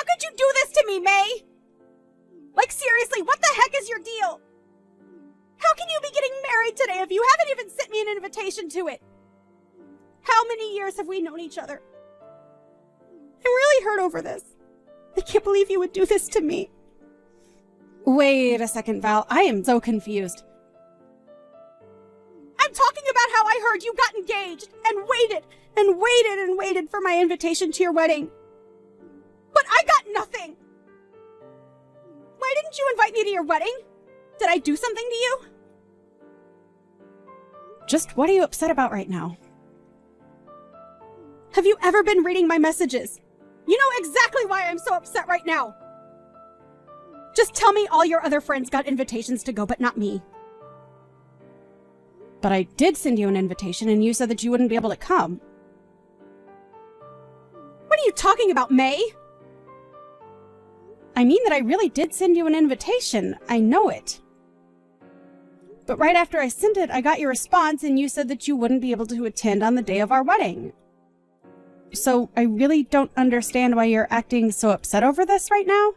could you do this to me, May? Like, seriously, what the heck is your deal? How can you be getting married today if you haven't even sent me an invitation to it? How many years have we known each other? I'm really hurt over this. I can't believe you would do this to me. Wait a second, Val. I am so confused. I'm talking about how I heard you got engaged and waited and waited and waited for my invitation to your wedding. But I got nothing. Why didn't you invite me to your wedding? Did I do something to you? Just what are you upset about right now? Have you ever been reading my messages? You know exactly why I'm so upset right now. Just tell me all your other friends got invitations to go, but not me. But I did send you an invitation and you said that you wouldn't be able to come. What are you talking about, May? I mean that I really did send you an invitation. I know it. But right after I sent it, I got your response and you said that you wouldn't be able to attend on the day of our wedding. So I really don't understand why you're acting so upset over this right now.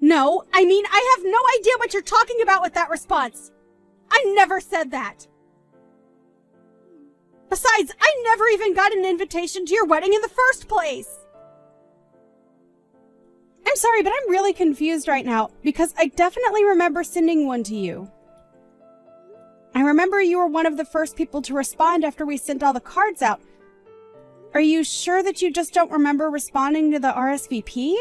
No, I mean, I have no idea what you're talking about with that response. I never said that. Besides, I never even got an invitation to your wedding in the first place. I'm sorry, but I'm really confused right now, because I definitely remember sending one to you. I remember you were one of the first people to respond after we sent all the cards out. Are you sure that you just don't remember responding to the RSVP?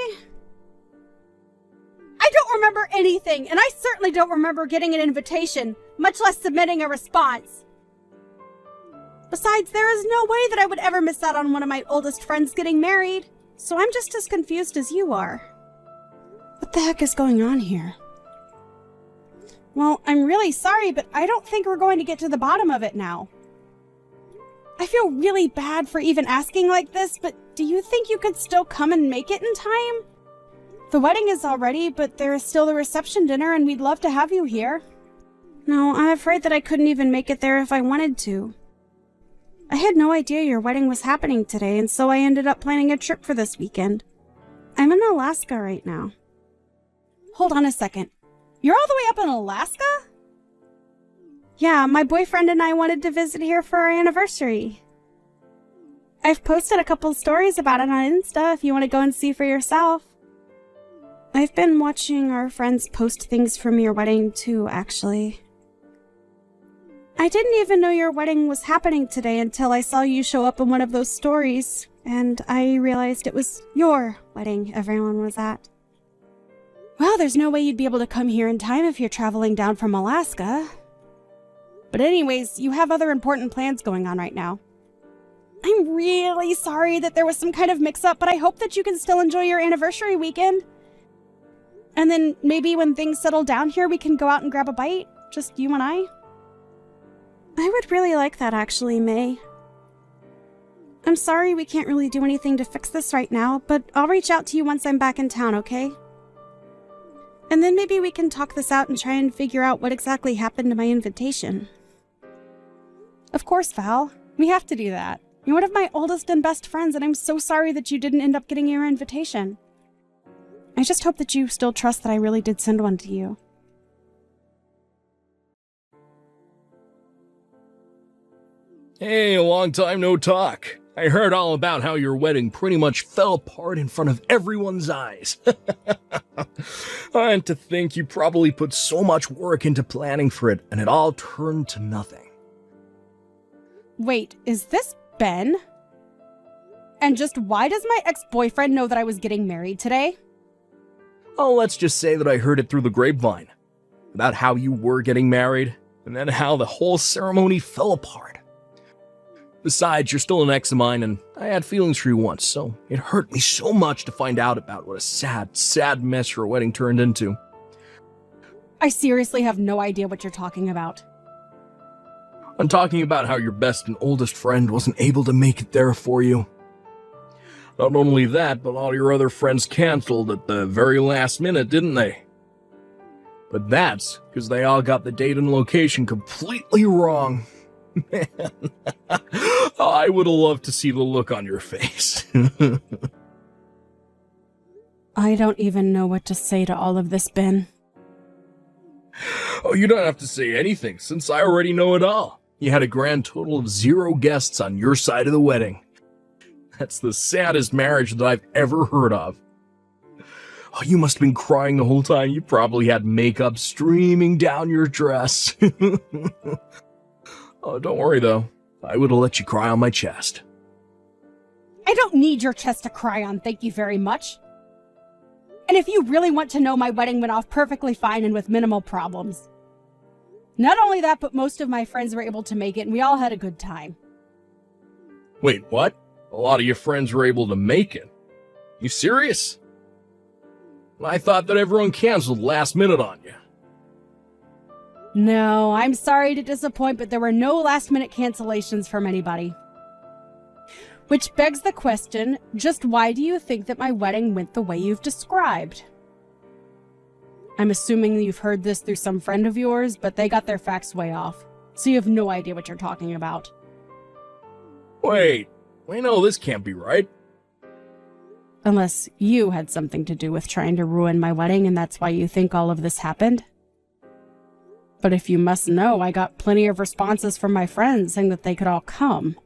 I don't remember anything, and I certainly don't remember getting an invitation, much less submitting a response. Besides, there is no way that I would ever miss out on one of my oldest friends getting married, so I'm just as confused as you are. What the heck is going on here? Well, I'm really sorry, but I don't think we're going to get to the bottom of it now. I feel really bad for even asking like this, but do you think you could still come and make it in time? The wedding is all ready, but there is still the reception dinner and we'd love to have you here. No, I'm afraid that I couldn't even make it there if I wanted to. I had no idea your wedding was happening today, and so I ended up planning a trip for this weekend. I'm in Alaska right now. Hold on a second. You're all the way up in Alaska? Yeah, my boyfriend and I wanted to visit here for our anniversary. I've posted a couple stories about it on Insta if you want to go and see for yourself. I've been watching our friends post things from your wedding too, actually. I didn't even know your wedding was happening today until I saw you show up in one of those stories, and I realized it was your wedding everyone was at. Well, there's no way you'd be able to come here in time if you're traveling down from Alaska. But anyways, you have other important plans going on right now. I'm really sorry that there was some kind of mix-up, but I hope that you can still enjoy your anniversary weekend. And then maybe when things settle down here, we can go out and grab a bite, just you and I. I would really like that, actually, May. I'm sorry we can't really do anything to fix this right now, but I'll reach out to you once I'm back in town, okay? And then maybe we can talk this out and try and figure out what exactly happened to my invitation. Of course, Val. We have to do that. You're one of my oldest and best friends, and I'm so sorry that you didn't end up getting your invitation. I just hope that you still trust that I really did send one to you. Hey, a long time no talk. I heard all about how your wedding pretty much fell apart in front of everyone's eyes. And to think you probably put so much work into planning for it, and it all turned to nothing. Wait, is this Ben? And just why does my ex-boyfriend know that I was getting married today? Oh, let's just say that I heard it through the grapevine. About how you were getting married, and then how the whole ceremony fell apart. Besides, you're still an ex of mine, and I had feelings for you once, so it hurt me so much to find out about what a sad, sad mess your wedding turned into. I seriously have no idea what you're talking about. I'm talking about how your best and oldest friend wasn't able to make it there for you. Not only that, but all your other friends canceled at the very last minute, didn't they? But that's because they all got the date and location completely wrong. Man, I would have loved to see the look on your face. I don't even know what to say to all of this, Ben. Oh, you don't have to say anything, since I already know it all. You had a grand total of 0 guests on your side of the wedding. That's the saddest marriage that I've ever heard of. Oh, you must have been crying the whole time. You probably had makeup streaming down your dress. Oh, don't worry, though. I would have let you cry on my chest. I don't need your chest to cry on, thank you very much. And if you really want to know, my wedding went off perfectly fine and with minimal problems. Not only that, but most of my friends were able to make it, and we all had a good time. Wait, what? A lot of your friends were able to make it? You serious? I thought that everyone canceled last minute on you. No, I'm sorry to disappoint, but there were no last-minute cancellations from anybody. Which begs the question, just why do you think that my wedding went the way you've described? I'm assuming you've heard this through some friend of yours, but they got their facts way off, so you have no idea what you're talking about. Wait, no, this can't be right. Unless you had something to do with trying to ruin my wedding and that's why you think all of this happened. But if you must know, I got plenty of responses from my friends saying that they could all come.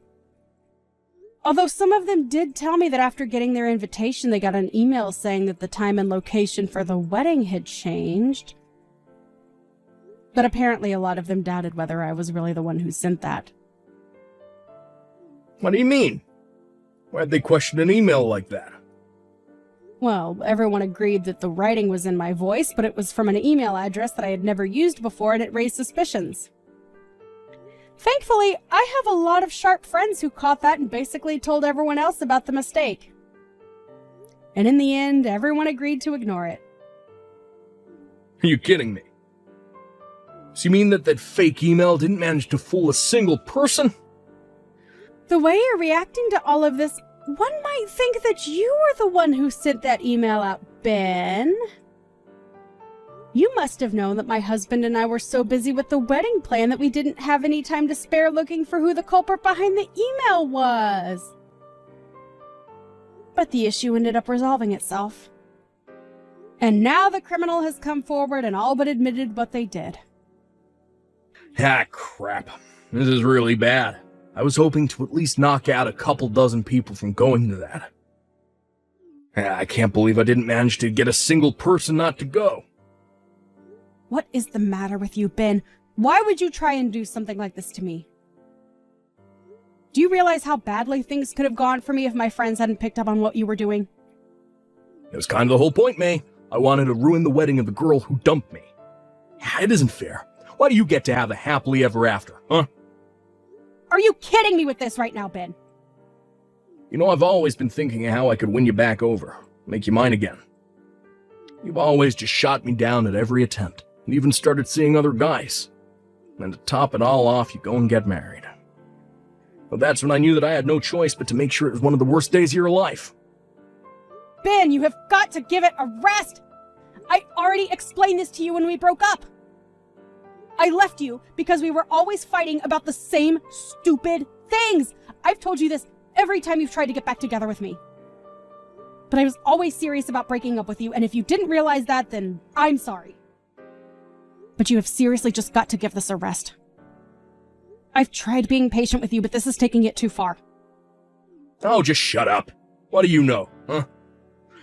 Although some of them did tell me that after getting their invitation, they got an email saying that the time and location for the wedding had changed. But apparently a lot of them doubted whether I was really the one who sent that. What do you mean? Why'd they question an email like that? Well, everyone agreed that the writing was in my voice, but it was from an email address that I had never used before, and it raised suspicions. Thankfully, I have a lot of sharp friends who caught that and basically told everyone else about the mistake. And in the end, everyone agreed to ignore it. Are you kidding me? So you mean that fake email didn't manage to fool a single person? The way you're reacting to all of this, one might think that you were the one who sent that email out, Ben. You must have known that my husband and I were so busy with the wedding plan that we didn't have any time to spare looking for who the culprit behind the email was. But the issue ended up resolving itself. And now the criminal has come forward and all but admitted what they did. Ah, crap. This is really bad. I was hoping to at least knock out a couple dozen people from going to that. I can't believe I didn't manage to get a single person not to go. What is the matter with you, Ben? Why would you try and do something like this to me? Do you realize how badly things could have gone for me if my friends hadn't picked up on what you were doing? It was kind of the whole point, May. I wanted to ruin the wedding of the girl who dumped me. It isn't fair. Why do you get to have a happily ever after, huh? Are you kidding me with this right now, Ben? You know, I've always been thinking of how I could win you back over, make you mine again. You've always just shot me down at every attempt, and even started seeing other guys. And to top it all off, you go and get married. Well, that's when I knew that I had no choice but to make sure it was one of the worst days of your life. Ben, you have got to give it a rest! I already explained this to you when we broke up. I left you because we were always fighting about the same stupid things. I've told you this every time you've tried to get back together with me. But I was always serious about breaking up with you, and if you didn't realize that, then I'm sorry. But you have seriously just got to give this a rest. I've tried being patient with you, but this is taking it too far. Oh, just shut up. What do you know, huh?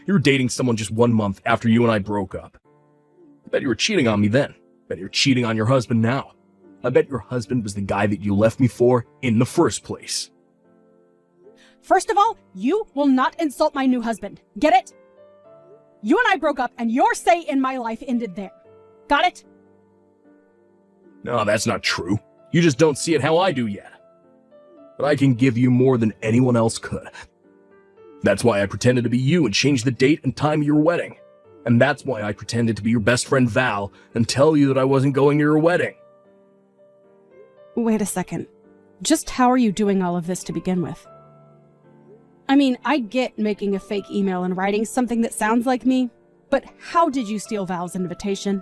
You were dating someone just 1 month after you and I broke up. I bet you were cheating on me then. I bet you're cheating on your husband now. I bet your husband was the guy that you left me for in the first place. First of all, you will not insult my new husband. Get it? You and I broke up, and your say in my life ended there. Got it? No, that's not true. You just don't see it how I do yet. But I can give you more than anyone else could. That's why I pretended to be you and changed the date and time of your wedding. And that's why I pretended to be your best friend Val and tell you that I wasn't going to your wedding. Wait a second. Just how are you doing all of this to begin with? I mean, I get making a fake email and writing something that sounds like me, but how did you steal Val's invitation?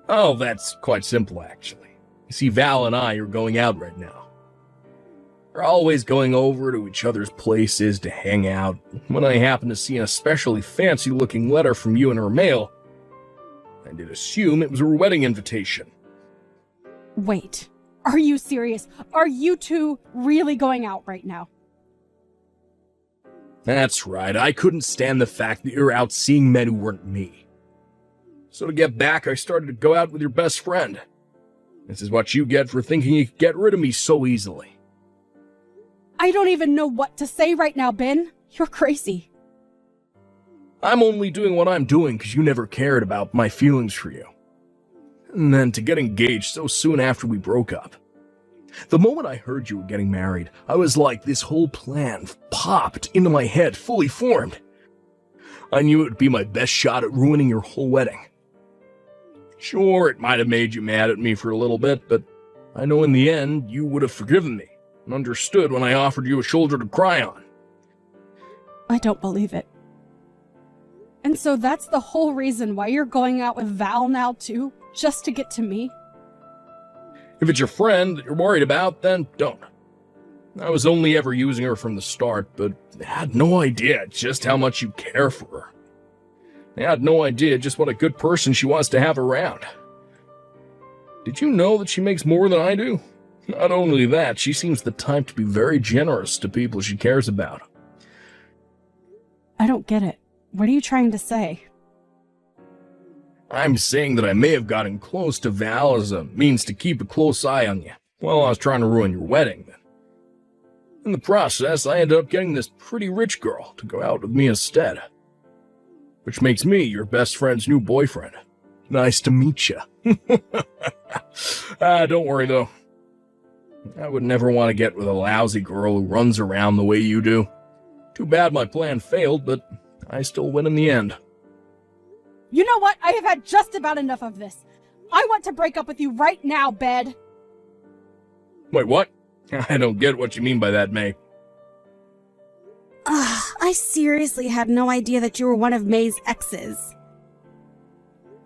Oh, that's quite simple, actually. You see, Val and I are going out right now. We're always going over to each other's places to hang out. When I happened to see an especially fancy-looking letter from you in her mail, I did assume it was her wedding invitation. Wait, are you serious? Are you two really going out right now? That's right, I couldn't stand the fact that you're out seeing men who weren't me. So to get back, I started to go out with your best friend. This is what you get for thinking you could get rid of me so easily. I don't even know what to say right now, Ben. You're crazy. I'm only doing what I'm doing because you never cared about my feelings for you. And then to get engaged so soon after we broke up. The moment I heard you were getting married, I was like, this whole plan popped into my head, fully formed. I knew it would be my best shot at ruining your whole wedding. Sure, it might have made you mad at me for a little bit, but I know in the end you would have forgiven me and understood when I offered you a shoulder to cry on. I don't believe it. And so that's the whole reason why you're going out with Val now too? Just to get to me? If it's your friend that you're worried about, then don't. I was only ever using her from the start, but I had no idea just how much you care for her. I had no idea just what a good person she was to have around. Did you know that she makes more than I do? Not only that, she seems the type to be very generous to people she cares about. I don't get it. What are you trying to say? I'm saying that I may have gotten close to Val as a means to keep a close eye on you while I was trying to ruin your wedding. In the process, I ended up getting this pretty rich girl to go out with me instead. Which makes me your best friend's new boyfriend. Nice to meet you. Don't worry though. I would never want to get with a lousy girl who runs around the way you do. Too bad my plan failed, but I still win in the end. You know what? I have had just about enough of this. I want to break up with you right now, Bed. Wait, what? I don't get what you mean by that, May. I seriously had no idea that you were one of May's exes.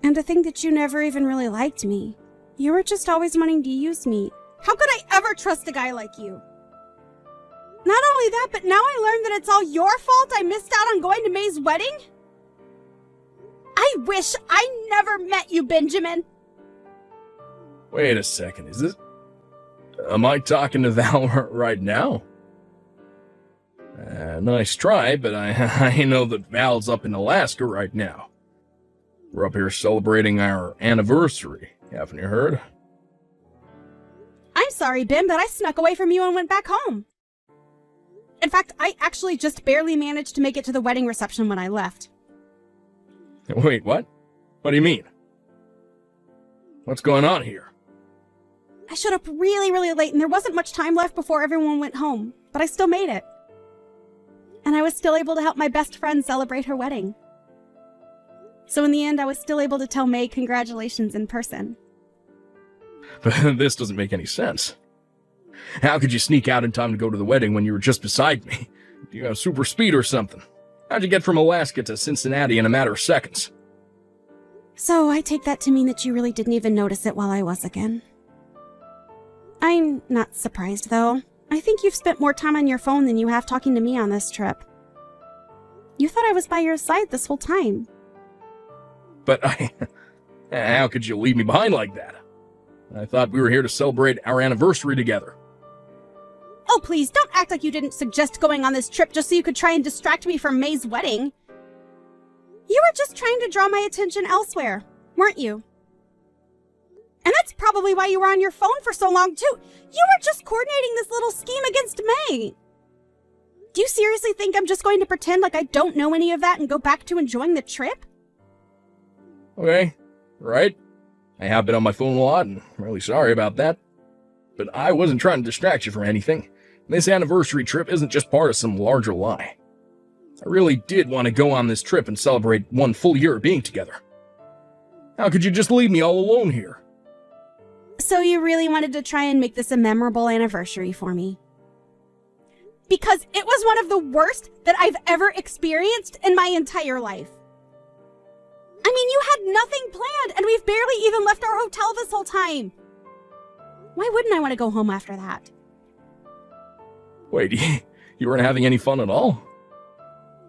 And to think that you never even really liked me. You were just always wanting to use me. How could I ever trust a guy like you? Not only that, but now I learned that it's all your fault I missed out on going to May's wedding? I wish I never met you, Benjamin. Wait a second, is this... Am I talking to Val right now? Nice try, but I know that Val's up in Alaska right now. We're up here celebrating our anniversary, haven't you heard? I'm sorry, Ben, but I snuck away from you and went back home. In fact, I actually just barely managed to make it to the wedding reception when I left. Wait, what? What do you mean? What's going on here? I showed up really, really late and there wasn't much time left before everyone went home, but I still made it. And I was still able to help my best friend celebrate her wedding. So in the end, I was still able to tell May congratulations in person. But this doesn't make any sense. How could you sneak out in time to go to the wedding when you were just beside me? Do you have super speed or something? How'd you get from Alaska to Cincinnati in a matter of seconds? So I take that to mean that you really didn't even notice it while I was again. I'm not surprised, though. I think you've spent more time on your phone than you have talking to me on this trip. You thought I was by your side this whole time. But how could you leave me behind like that? I thought we were here to celebrate our anniversary together. Oh, please, don't act like you didn't suggest going on this trip just so you could try and distract me from May's wedding. You were just trying to draw my attention elsewhere, weren't you? And that's probably why you were on your phone for so long, too. You were just coordinating this little scheme against May. Do you seriously think I'm just going to pretend like I don't know any of that and go back to enjoying the trip? Okay, right. I have been on my phone a lot, and I'm really sorry about that. But I wasn't trying to distract you from anything. This anniversary trip isn't just part of some larger lie. I really did want to go on this trip and celebrate 1 full year of being together. How could you just leave me all alone here? So you really wanted to try and make this a memorable anniversary for me? Because it was one of the worst that I've ever experienced in my entire life. I mean, you had nothing planned, and we've barely even left our hotel this whole time. Why wouldn't I want to go home after that? Wait, you weren't having any fun at all?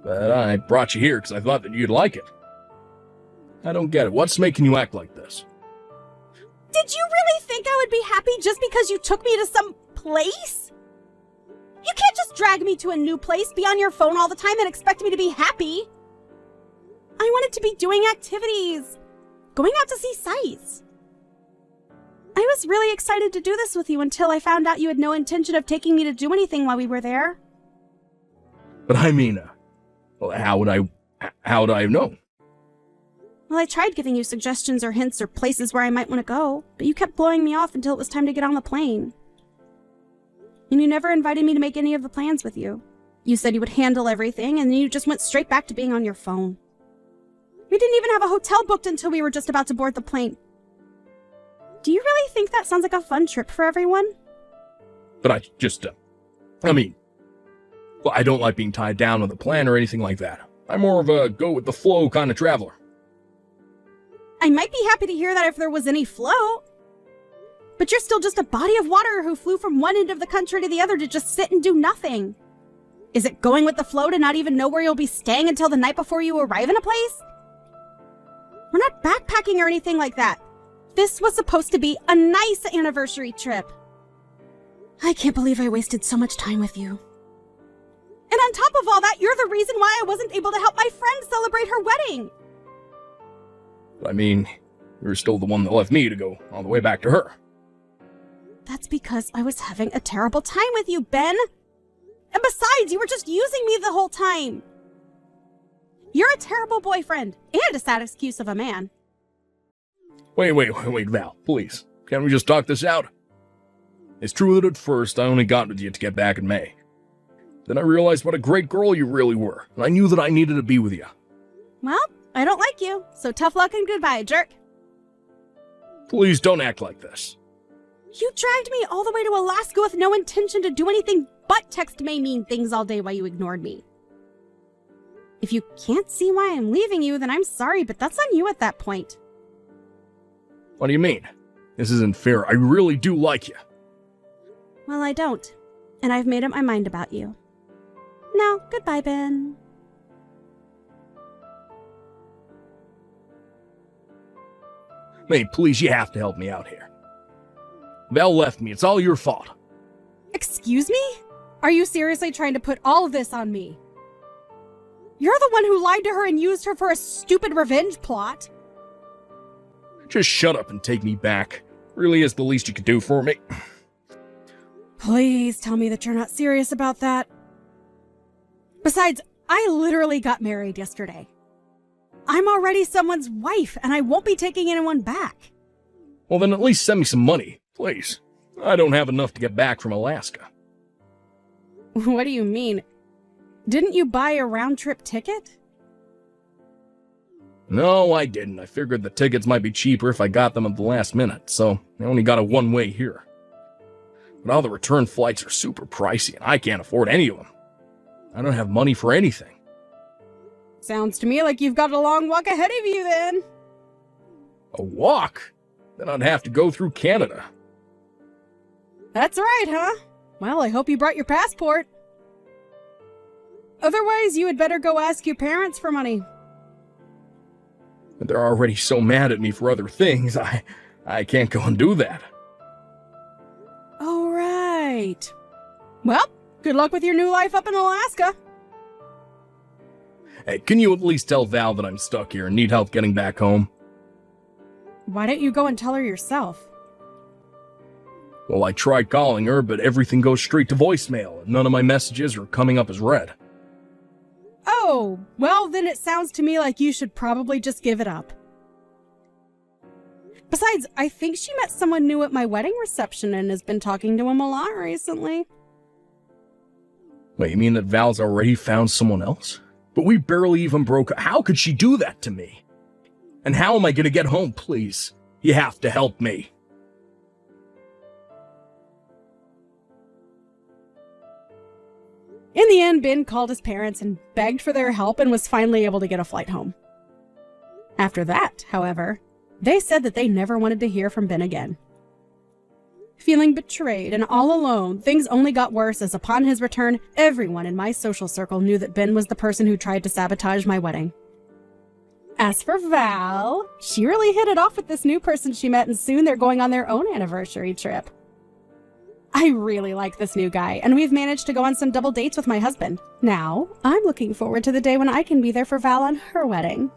But I brought you here because I thought that you'd like it. I don't get it. What's making you act like this? Did you really think I would be happy just because you took me to some place? You can't just drag me to a new place, be on your phone all the time, and expect me to be happy. I wanted to be doing activities, going out to see sights. I was really excited to do this with you until I found out you had no intention of taking me to do anything while we were there. But I mean, well, how would I know? Well, I tried giving you suggestions or hints or places where I might want to go, but you kept blowing me off until it was time to get on the plane. And you never invited me to make any of the plans with you. You said you would handle everything, and then you just went straight back to being on your phone. We didn't even have a hotel booked until we were just about to board the plane. Do you really think that sounds like a fun trip for everyone? But I don't like being tied down with a plan or anything like that. I'm more of a go-with-the-flow kind of traveler. I might be happy to hear that if there was any flow. But you're still just a body of water who flew from one end of the country to the other to just sit and do nothing. Is it going with the flow to not even know where you'll be staying until the night before you arrive in a place? We're not backpacking or anything like that. This was supposed to be a nice anniversary trip. I can't believe I wasted so much time with you. And on top of all that, you're the reason why I wasn't able to help my friend celebrate her wedding. I mean, you're still the one that left me to go all the way back to her. That's because I was having a terrible time with you, Ben. And besides, you were just using me the whole time. You're a terrible boyfriend and a sad excuse of a man. Wait, Val, please. Can't we just talk this out? It's true that at first I only got with you to get back in May. Then I realized what a great girl you really were, and I knew that I needed to be with you. Well, I don't like you, so tough luck and goodbye, jerk. Please don't act like this. You dragged me all the way to Alaska with no intention to do anything but text May mean things all day while you ignored me. If you can't see why I'm leaving you, then I'm sorry, but that's on you at that point. What do you mean? This isn't fair. I really do like you. Well, I don't, and I've made up my mind about you. Now, goodbye, Ben. May, please, you have to help me out here. Val left me. It's all your fault. Excuse me? Are you seriously trying to put all of this on me? You're the one who lied to her and used her for a stupid revenge plot. Just shut up and take me back. Really is the least you could do for me. Please tell me that you're not serious about that. Besides, I literally got married yesterday. I'm already someone's wife, and I won't be taking anyone back. Well, then at least send me some money, please. I don't have enough to get back from Alaska. What do you mean? Didn't you buy a round-trip ticket? No, I didn't. I figured the tickets might be cheaper if I got them at the last minute, so I only got a one-way here. But all the return flights are super pricey, and I can't afford any of them. I don't have money for anything. Sounds to me like you've got a long walk ahead of you, then. A walk? Then I'd have to go through Canada. That's right, huh? Well, I hope you brought your passport. Otherwise, you had better go ask your parents for money. But they're already so mad at me for other things, I can't go and do that. Oh, right. Well, good luck with your new life up in Alaska. Hey, can you at least tell Val that I'm stuck here and need help getting back home? Why don't you go and tell her yourself? Well, I tried calling her, but everything goes straight to voicemail, and none of my messages are coming up as read. Oh, well, then it sounds to me like you should probably just give it up. Besides, I think she met someone new at my wedding reception and has been talking to him a lot recently. Wait, you mean that Val's already found someone else? But we barely even broke up. How could she do that to me? And how am I gonna get home, please? You have to help me. In the end, Ben called his parents and begged for their help and was finally able to get a flight home. After that, however, they said that they never wanted to hear from Ben again. Feeling betrayed and all alone, things only got worse as upon his return, everyone in my social circle knew that Ben was the person who tried to sabotage my wedding. As for Val, she really hit it off with this new person she met, and soon they're going on their own anniversary trip. I really like this new guy, and we've managed to go on some double dates with my husband. Now, I'm looking forward to the day when I can be there for Val on her wedding.